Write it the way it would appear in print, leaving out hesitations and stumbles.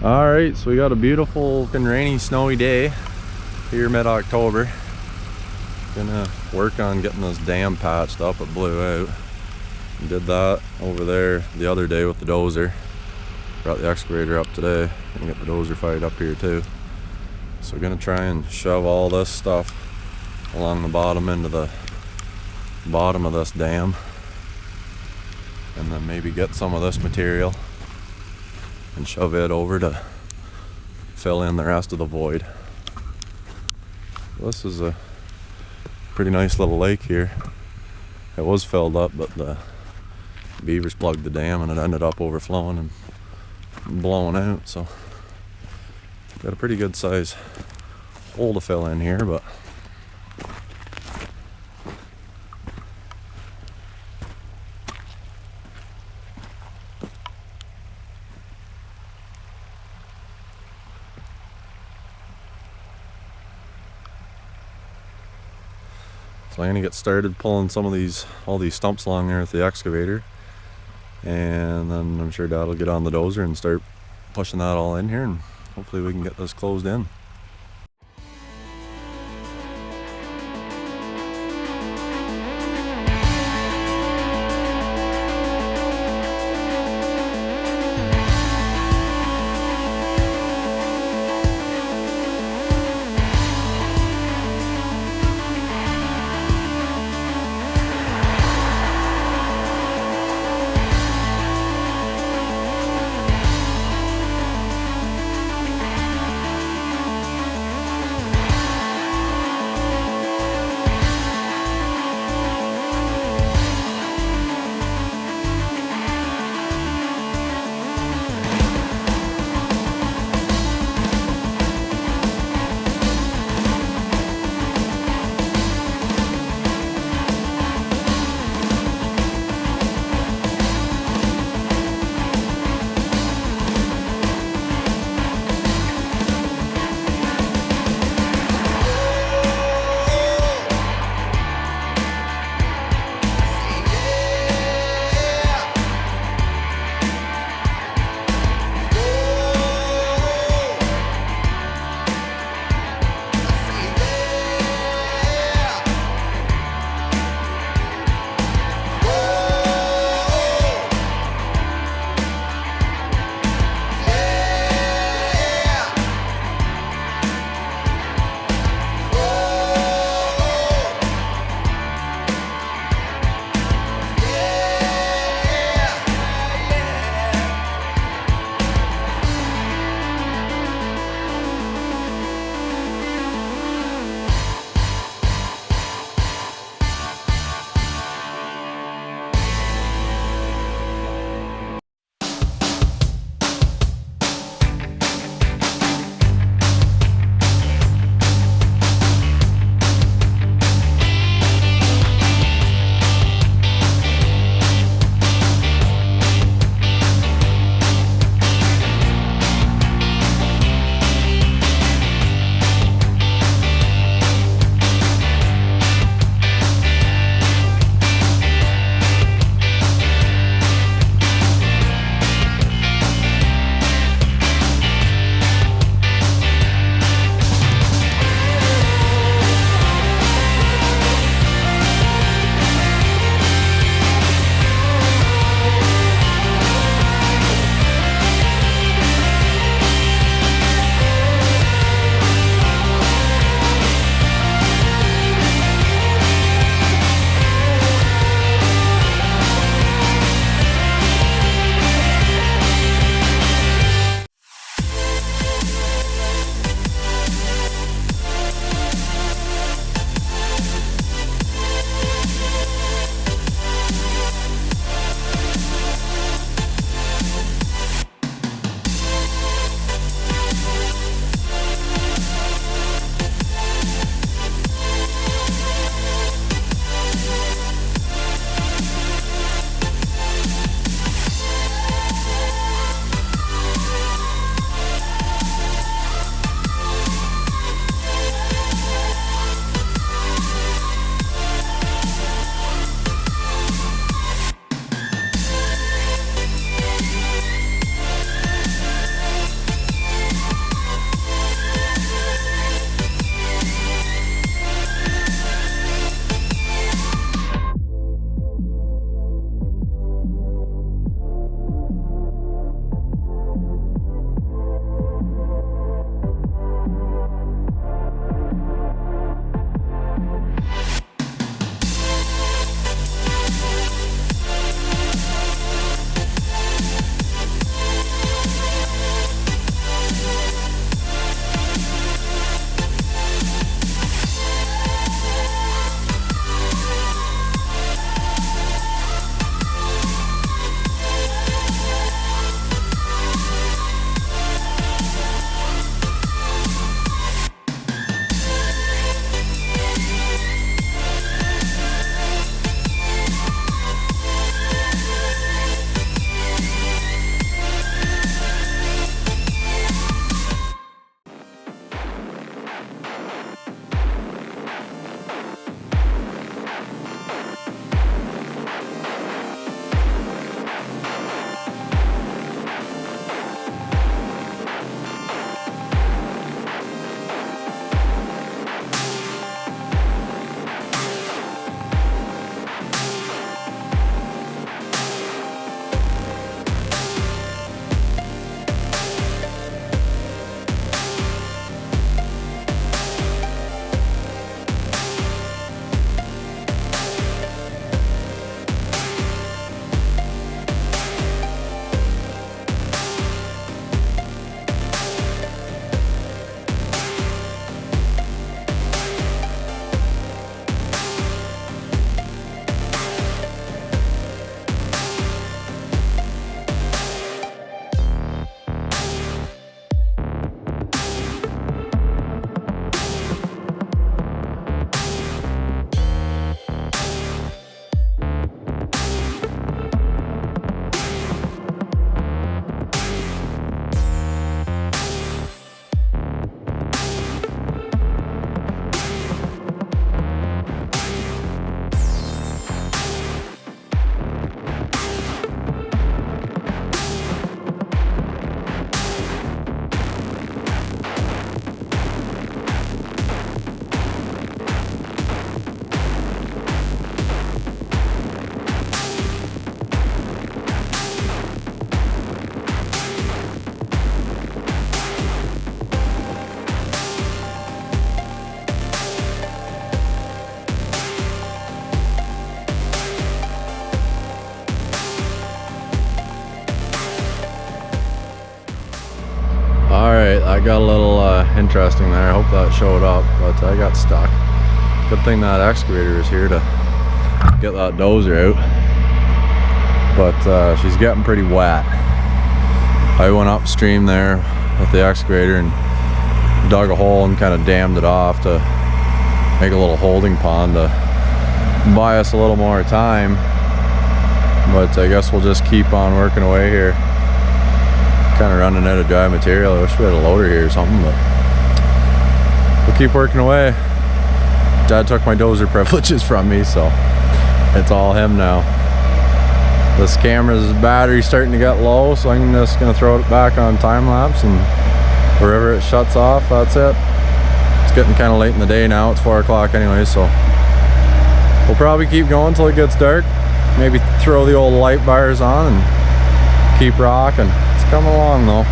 Alright, so we got a beautiful and rainy, snowy day here mid-October. Gonna work on getting this dam patched up. It blew out. Did that over there the other day with the dozer. Brought the excavator up today. Gonna get the dozer fired up here too. So we're gonna try and shove all this stuff along the bottom into the bottom of this dam, and then maybe get some of this material and shove it over to fill in the rest of the void. This is a pretty nice little lake here. It was filled up, but the beavers plugged the dam and it ended up overflowing and blowing out. So got a pretty good size hole to fill in here, but so I'm gonna get started pulling all these stumps along there with the excavator, and then I'm sure Dad will get on the dozer and start pushing that all in here, and hopefully we can get this closed in. Alright, I got a little interesting there. I hope that showed up, but I got stuck. Good thing that excavator is here to get that dozer out. But she's getting pretty wet. I went upstream there with the excavator and dug a hole and kind of dammed it off to make a little holding pond to buy us a little more time. But I guess we'll just keep on working away here. Kind of running out of dry material. I wish we had a loader here or something, but we'll keep working away. Dad took my dozer privileges from me, so it's all him now. This camera's battery's starting to get low, so I'm just gonna throw it back on time lapse, and wherever it shuts off, that's it. It's getting kind of late in the day now. It's 4 o'clock anyway, so we'll probably keep going till it gets dark. Maybe throw the old light bars on and keep rocking. It's coming along though.